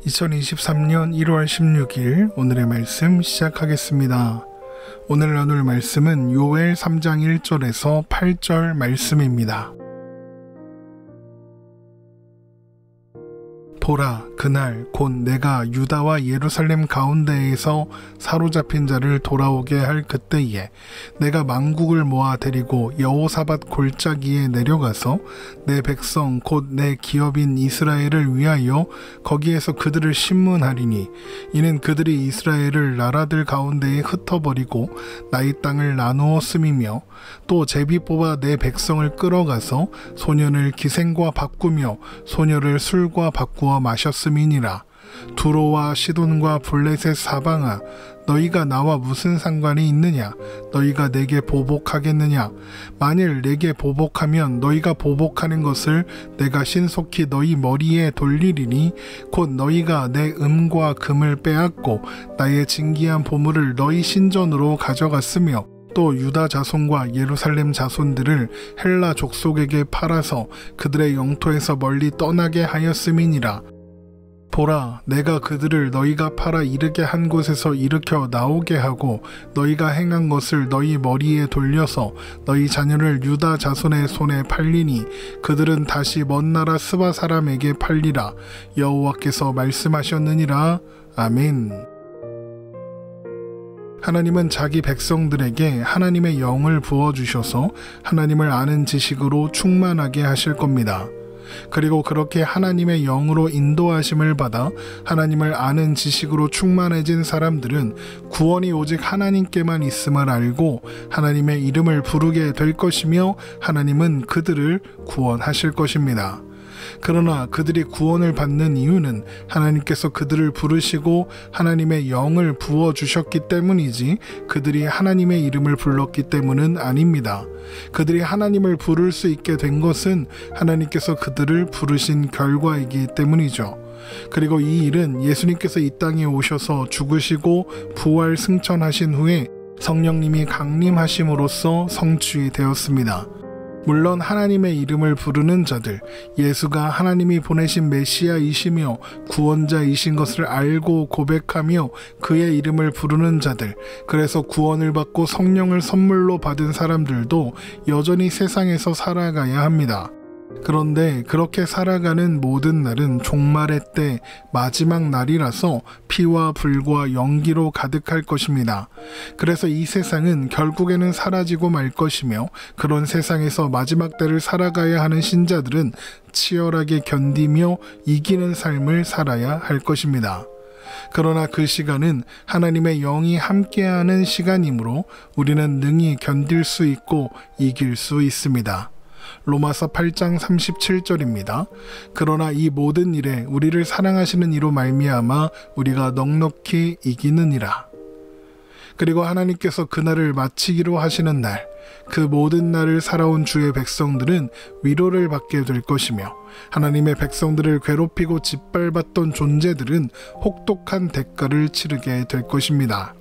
2023년 1월 16일 오늘의 말씀 시작하겠습니다. 오늘 나눌 말씀은 요엘 3장 1절에서 8절 말씀입니다. 보라, 그날 곧 내가 유다와 예루살렘 가운데에서 사로잡힌 자를 돌아오게 할 그때에 내가 만국을 모아 데리고 여호사밧 골짜기에 내려가서 내 백성 곧 내 기업인 이스라엘을 위하여 거기에서 그들을 심문하리니 이는 그들이 이스라엘을 나라들 가운데에 흩어버리고 나의 땅을 나누었음이며 또 제비 뽑아 내 백성을 끌어가서 소년을 기생과 바꾸며 소녀를 술과 바꾸어 마셨음이니라. 두로와 시돈과 블레셋 사방아, 너희가 나와 무슨 상관이 있느냐? 너희가 내게 보복하겠느냐? 만일 내게 보복하면 너희가 보복하는 것을 내가 신속히 너희 머리에 돌리리니 곧 너희가 내 음과 금을 빼앗고 나의 진귀한 보물을 너희 신전으로 가져갔으며 또 유다 자손과 예루살렘 자손들을 헬라 족속에게 팔아서 그들의 영토에서 멀리 떠나게 하였음이니라. 보라, 내가 그들을 너희가 팔아 이르게 한 곳에서 일으켜 나오게 하고 너희가 행한 것을 너희 머리에 돌려서 너희 자녀를 유다 자손의 손에 팔리니 그들은 다시 먼 나라 스바 사람에게 팔리라. 여호와께서 말씀하셨느니라. 아멘. 하나님은 자기 백성들에게 하나님의 영을 부어주셔서 하나님을 아는 지식으로 충만하게 하실 겁니다. 그리고 그렇게 하나님의 영으로 인도하심을 받아 하나님을 아는 지식으로 충만해진 사람들은 구원이 오직 하나님께만 있음을 알고 하나님의 이름을 부르게 될 것이며 하나님은 그들을 구원하실 것입니다. 그러나 그들이 구원을 받는 이유는 하나님께서 그들을 부르시고 하나님의 영을 부어주셨기 때문이지 그들이 하나님의 이름을 불렀기 때문은 아닙니다. 그들이 하나님을 부를 수 있게 된 것은 하나님께서 그들을 부르신 결과이기 때문이죠. 그리고 이 일은 예수님께서 이 땅에 오셔서 죽으시고 부활 승천하신 후에 성령님이 강림하심으로써 성취되었습니다. 물론 하나님의 이름을 부르는 자들, 예수가 하나님이 보내신 메시아이시며 구원자이신 것을 알고 고백하며 그의 이름을 부르는 자들, 그래서 구원을 받고 성령을 선물로 받은 사람들도 여전히 세상에서 살아가야 합니다. 그런데 그렇게 살아가는 모든 날은 종말의 때 마지막 날이라서 피와 불과 연기로 가득할 것입니다. 그래서 이 세상은 결국에는 사라지고 말 것이며 그런 세상에서 마지막 때를 살아가야 하는 신자들은 치열하게 견디며 이기는 삶을 살아야 할 것입니다. 그러나 그 시간은 하나님의 영이 함께하는 시간이므로 우리는 능히 견딜 수 있고 이길 수 있습니다. 로마서 8장 37절입니다. 그러나 이 모든 일에 우리를 사랑하시는 이로 말미암아 우리가 넉넉히 이기느니라. 그리고 하나님께서 그날을 마치기로 하시는 날, 그 모든 날을 살아온 주의 백성들은 위로를 받게 될 것이며 하나님의 백성들을 괴롭히고 짓밟았던 존재들은 혹독한 대가를 치르게 될 것입니다.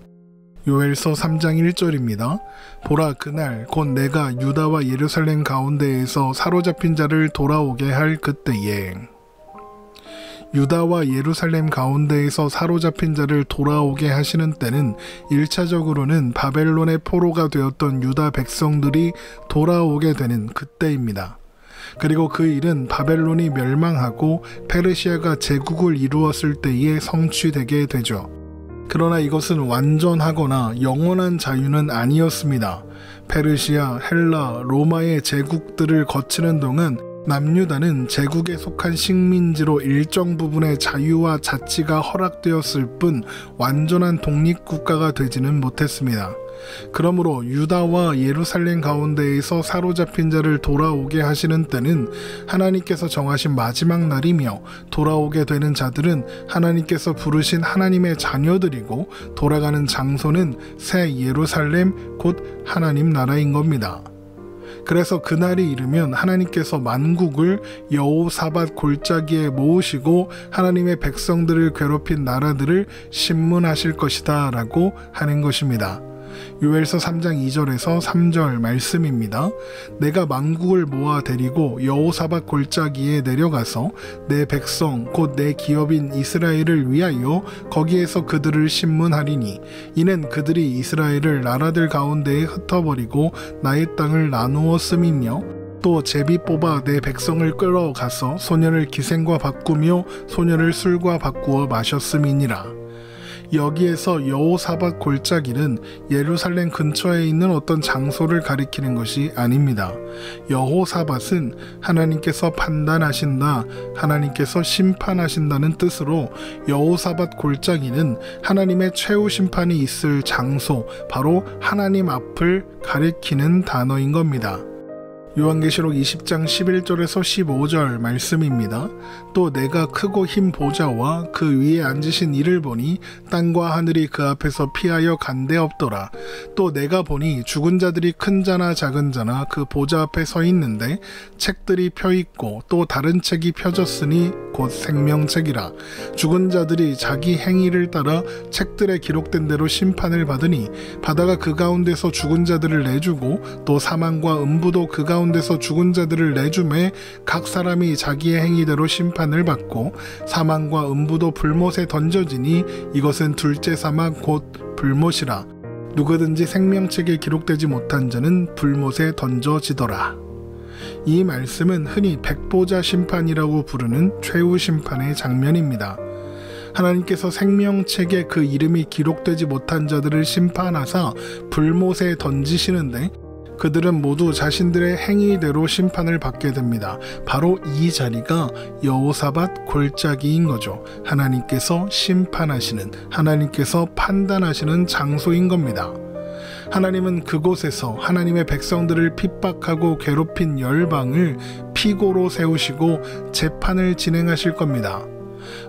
요엘서 3장 1절입니다. 보라, 그날 곧 내가 유다와 예루살렘 가운데에서 사로잡힌 자를 돌아오게 할 그때에. 유다와 예루살렘 가운데에서 사로잡힌 자를 돌아오게 하시는 때는 1차적으로는 바벨론의 포로가 되었던 유다 백성들이 돌아오게 되는 그때입니다. 그리고 그 일은 바벨론이 멸망하고 페르시아가 제국을 이루었을 때에 성취되게 되죠. 그러나 이것은 완전하거나 영원한 자유는 아니었습니다. 페르시아, 헬라, 로마의 제국들을 거치는 동안 남유다는 제국에 속한 식민지로 일정 부분의 자유와 자치가 허락되었을 뿐 완전한 독립국가가 되지는 못했습니다. 그러므로 유다와 예루살렘 가운데에서 사로잡힌 자를 돌아오게 하시는 때는 하나님께서 정하신 마지막 날이며 돌아오게 되는 자들은 하나님께서 부르신 하나님의 자녀들이고 돌아가는 장소는 새 예루살렘 곧 하나님 나라인 겁니다. 그래서 그날이 이르면 하나님께서 만국을 여호사밧 골짜기에 모으시고 하나님의 백성들을 괴롭힌 나라들을 심문하실 것이다 라고 하는 것입니다. 요엘서 3장 2절에서 3절 말씀입니다. 내가 만국을 모아 데리고 여호사밧 골짜기에 내려가서 내 백성 곧 내 기업인 이스라엘을 위하여 거기에서 그들을 심문하리니 이는 그들이 이스라엘을 나라들 가운데에 흩어버리고 나의 땅을 나누었음이며 또 제비 뽑아 내 백성을 끌어가서 소년을 기생과 바꾸며 소년을 술과 바꾸어 마셨음이니라. 여기에서 여호사밧 골짜기는 예루살렘 근처에 있는 어떤 장소를 가리키는 것이 아닙니다. 여호사밧은 하나님께서 판단하신다, 하나님께서 심판하신다는 뜻으로 여호사밧 골짜기는 하나님의 최후 심판이 있을 장소, 바로 하나님 앞을 가리키는 단어인 겁니다. 요한계시록 20장 11절에서 15절 말씀입니다. 또 내가 크고 흰 보좌와 그 위에 앉으신 이를 보니 땅과 하늘이 그 앞에서 피하여 간데없더라. 또 내가 보니 죽은 자들이 큰 자나 작은 자나 그 보좌 앞에 서 있는데 책들이 펴있고 또 다른 책이 펴졌으니 곧 생명책이라. 죽은 자들이 자기 행위를 따라 책들에 기록된 대로 심판을 받으니 바다가 그 가운데서 죽은 자들을 내주고 또 사망과 음부도 그 가운데서 죽은 자들을 내주매 각 사람이 자기의 행위대로 심판을 받고 사망과 음부도 불못에 던져지니 이것은 둘째 사망 곧 불못이라. 누구든지 생명책에 기록되지 못한 자는 불못에 던져지더라. 이 말씀은 흔히 백보자 심판이라고 부르는 최후 심판의 장면입니다. 하나님께서 생명책에 그 이름이 기록되지 못한 자들을 심판하사 불못에 던지시는데 그들은 모두 자신들의 행위대로 심판을 받게 됩니다. 바로 이 자리가 여호사밧 골짜기인 거죠. 하나님께서 심판하시는, 하나님께서 판단하시는 장소인 겁니다. 하나님은 그곳에서 하나님의 백성들을 핍박하고 괴롭힌 열방을 피고로 세우시고 재판을 진행하실 겁니다.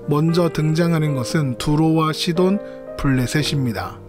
먼저 등장하는 것은 두로와 시돈, 블레셋입니다.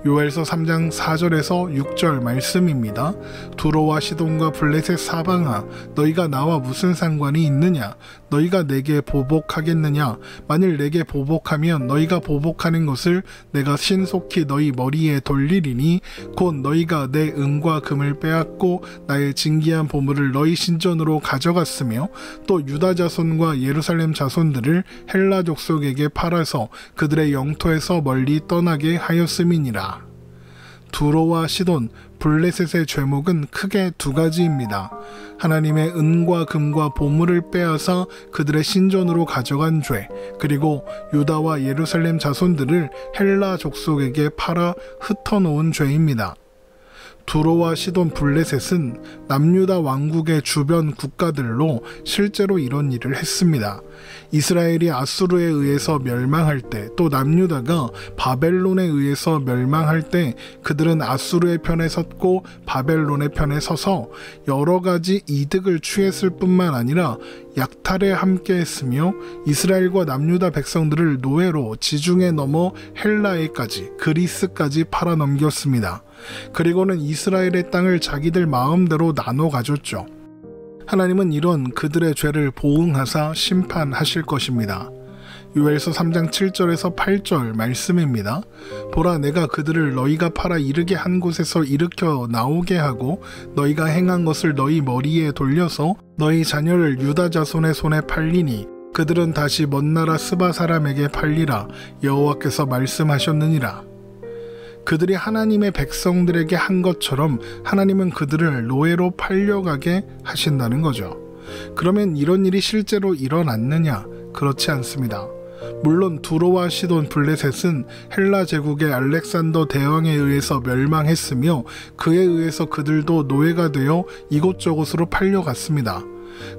요엘서 3장 4절에서 6절 말씀입니다. 두로와 시돈과 블레셋 사방아, 너희가 나와 무슨 상관이 있느냐? 너희가 내게 보복하겠느냐? 만일 내게 보복하면 너희가 보복하는 것을 내가 신속히 너희 머리에 돌리리니 곧 너희가 내 은과 금을 빼앗고 나의 진귀한 보물을 너희 신전으로 가져갔으며 또 유다 자손과 예루살렘 자손들을 헬라 족속에게 팔아서 그들의 영토에서 멀리 떠나게 하였음이니라. 두로와 시돈, 블레셋의 죄목은 크게 두 가지입니다. 하나님의 은과 금과 보물을 빼앗아 그들의 신전으로 가져간 죄, 그리고 유다와 예루살렘 자손들을 헬라 족속에게 팔아 흩어놓은 죄입니다. 두로와 시돈, 블레셋은 남유다 왕국의 주변 국가들로 실제로 이런 일을 했습니다. 이스라엘이 아수르에 의해서 멸망할 때, 또 남유다가 바벨론에 의해서 멸망할 때 그들은 아수르의 편에 섰고 바벨론의 편에 서서 여러 가지 이득을 취했을 뿐만 아니라 약탈에 함께했으며 이스라엘과 남유다 백성들을 노예로 지중해 넘어 헬라에까지, 그리스까지 팔아넘겼습니다. 그리고는 이스라엘의 땅을 자기들 마음대로 나눠 가졌죠. 하나님은 이런 그들의 죄를 보응하사 심판하실 것입니다. 요엘서 3장 7절에서 8절 말씀입니다. 보라, 내가 그들을 너희가 팔아 이르게 한 곳에서 일으켜 나오게 하고 너희가 행한 것을 너희 머리에 돌려서 너희 자녀를 유다 자손의 손에 팔리니 그들은 다시 먼 나라 스바 사람에게 팔리라. 여호와께서 말씀하셨느니라. 그들이 하나님의 백성들에게 한 것처럼 하나님은 그들을 노예로 팔려가게 하신다는 거죠. 그러면 이런 일이 실제로 일어났느냐? 그렇지 않습니다. 물론 두로와 시돈, 블레셋은 헬라 제국의 알렉산더 대왕에 의해서 멸망했으며 그에 의해서 그들도 노예가 되어 이곳저곳으로 팔려갔습니다.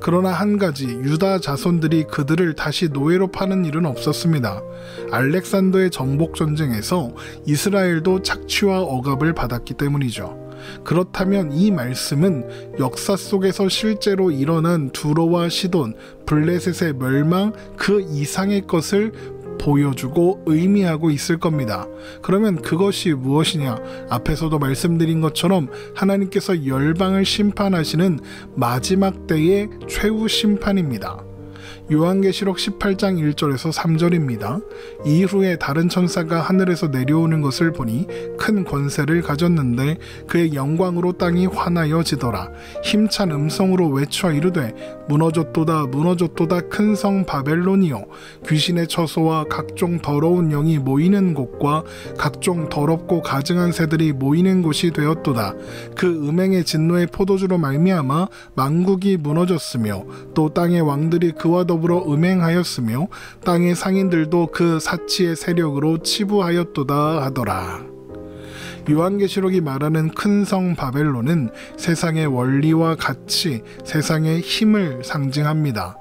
그러나 한 가지, 유다 자손들이 그들을 다시 노예로 파는 일은 없었습니다. 알렉산더의 정복 전쟁에서 이스라엘도 착취와 억압을 받았기 때문이죠. 그렇다면 이 말씀은 역사 속에서 실제로 일어난 두로와 시돈, 블레셋의 멸망 그 이상의 것을 보여주고 의미하고 있을 겁니다. 그러면 그것이 무엇이냐? 앞에서도 말씀드린 것처럼 하나님께서 열방을 심판하시는 마지막 때의 최후 심판입니다. 요한계시록 18장 1절에서 3절입니다. 이후에 다른 천사가 하늘에서 내려오는 것을 보니 큰 권세를 가졌는데 그의 영광으로 땅이 환하여지더라. 힘찬 음성으로 외쳐 이르되 무너졌도다 무너졌도다 큰 성 바벨론이요 귀신의 처소와 각종 더러운 영이 모이는 곳과 각종 더럽고 가증한 새들이 모이는 곳이 되었도다. 그 음행의 진노의 포도주로 말미암아 만국이 무너졌으며 또 땅의 왕들이 그와 더불어 음행하였으며 땅의 상인들도 그 사치의 세력으로 치부하였도다 하더라. 요한계시록이 말하는 큰 성 바벨론은 세상의 원리와 가치, 세상의 힘을 상징합니다.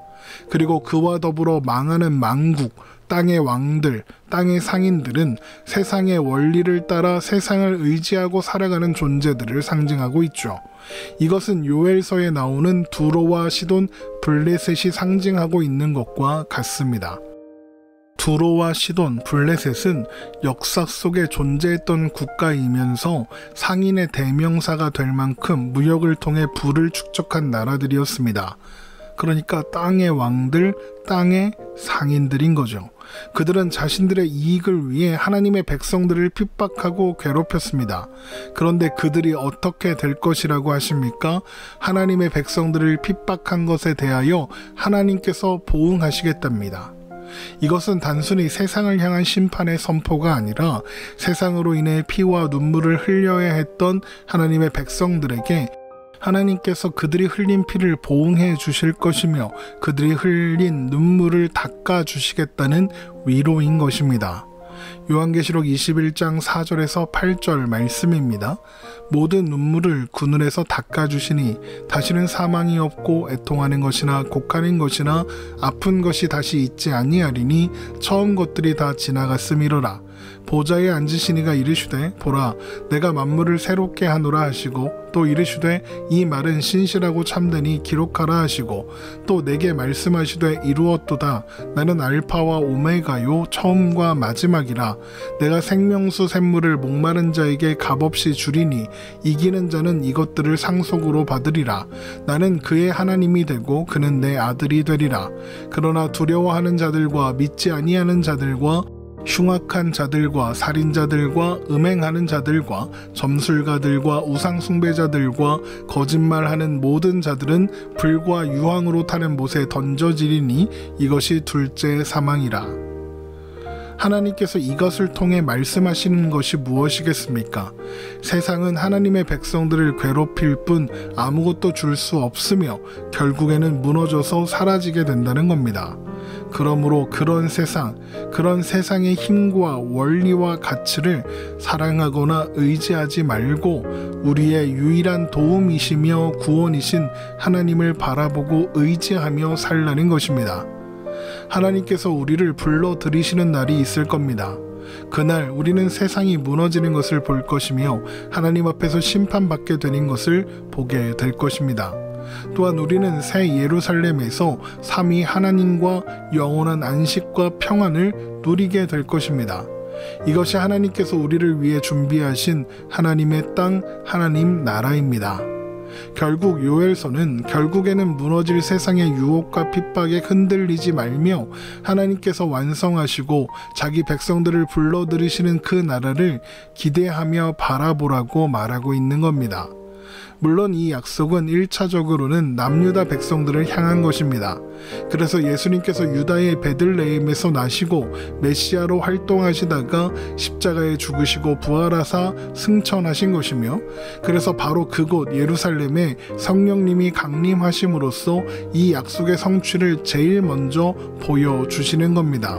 그리고 그와 더불어 망하는 만국, 땅의 왕들, 땅의 상인들은 세상의 원리를 따라 세상을 의지하고 살아가는 존재들을 상징하고 있죠. 이것은 요엘서에 나오는 두로와 시돈, 블레셋이 상징하고 있는 것과 같습니다. 두로와 시돈, 블레셋은 역사 속에 존재했던 국가이면서 상인의 대명사가 될 만큼 무역을 통해 부를 축적한 나라들이었습니다. 그러니까 땅의 왕들, 땅의 상인들인 거죠. 그들은 자신들의 이익을 위해 하나님의 백성들을 핍박하고 괴롭혔습니다. 그런데 그들이 어떻게 될 것이라고 하십니까? 하나님의 백성들을 핍박한 것에 대하여 하나님께서 보응하시겠답니다. 이것은 단순히 세상을 향한 심판의 선포가 아니라 세상으로 인해 피와 눈물을 흘려야 했던 하나님의 백성들에게 하나님께서 그들이 흘린 피를 보응해 주실 것이며 그들이 흘린 눈물을 닦아 주시겠다는 위로인 것입니다. 요한계시록 21장 4절에서 8절 말씀입니다. 모든 눈물을 그 눈에서 닦아주시니 다시는 사망이 없고 애통하는 것이나 곡하는 것이나 아픈 것이 다시 있지 아니하리니 처음 것들이 다 지나갔음이로라. 보좌에 앉으시니가 이르시되 보라 내가 만물을 새롭게 하노라 하시고 또 이르시되 이 말은 신실하고 참되니 기록하라 하시고 또 내게 말씀하시되 이루었도다. 나는 알파와 오메가요 처음과 마지막이라. 내가 생명수 샘물을 목마른 자에게 값없이 주리니 이기는 자는 이것들을 상속으로 받으리라. 나는 그의 하나님이 되고 그는 내 아들이 되리라. 그러나 두려워하는 자들과 믿지 아니하는 자들과 흉악한 자들과 살인자들과 음행하는 자들과 점술가들과 우상숭배자들과 거짓말하는 모든 자들은 불과 유황으로 타는 못에 던져지리니 이것이 둘째 사망이라. 하나님께서 이것을 통해 말씀하시는 것이 무엇이겠습니까? 세상은 하나님의 백성들을 괴롭힐 뿐 아무것도 줄 수 없으며 결국에는 무너져서 사라지게 된다는 겁니다. 그러므로 그런 세상의 힘과 원리와 가치를 사랑하거나 의지하지 말고 우리의 유일한 도움이시며 구원이신 하나님을 바라보고 의지하며 살라는 것입니다. 하나님께서 우리를 불러들이시는 날이 있을 겁니다. 그날 우리는 세상이 무너지는 것을 볼 것이며 하나님 앞에서 심판받게 되는 것을 보게 될 것입니다. 또한 우리는 새 예루살렘에서 삼위 하나님과 영원한 안식과 평안을 누리게 될 것입니다. 이것이 하나님께서 우리를 위해 준비하신 하나님의 땅, 하나님 나라입니다. 결국 요엘서는 결국에는 무너질 세상의 유혹과 핍박에 흔들리지 말며 하나님께서 완성하시고 자기 백성들을 불러들이시는 그 나라를 기대하며 바라보라고 말하고 있는 겁니다. 물론 이 약속은 1차적으로는 남유다 백성들을 향한 것입니다. 그래서 예수님께서 유다의 베들레헴에서 나시고 메시아로 활동하시다가 십자가에 죽으시고 부활하사 승천하신 것이며 그래서 바로 그곳 예루살렘에 성령님이 강림하심으로써 이 약속의 성취를 제일 먼저 보여주시는 겁니다.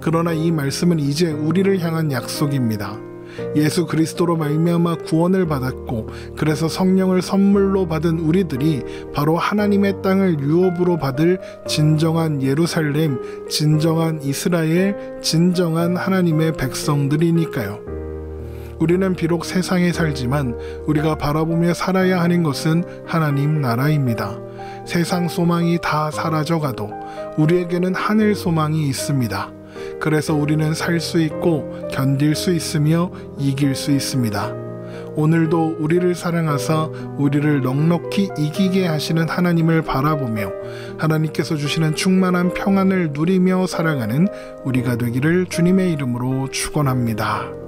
그러나 이 말씀은 이제 우리를 향한 약속입니다. 예수 그리스도로 말미암아 구원을 받았고 그래서 성령을 선물로 받은 우리들이 바로 하나님의 땅을 유업으로 받을 진정한 예루살렘, 진정한 이스라엘, 진정한 하나님의 백성들이니까요. 우리는 비록 세상에 살지만 우리가 바라보며 살아야 하는 것은 하나님 나라입니다. 세상 소망이 다 사라져가도 우리에게는 하늘 소망이 있습니다. 그래서 우리는 살 수 있고 견딜 수 있으며 이길 수 있습니다. 오늘도 우리를 사랑하사 우리를 넉넉히 이기게 하시는 하나님을 바라보며 하나님께서 주시는 충만한 평안을 누리며 살아가는 우리가 되기를 주님의 이름으로 축원합니다.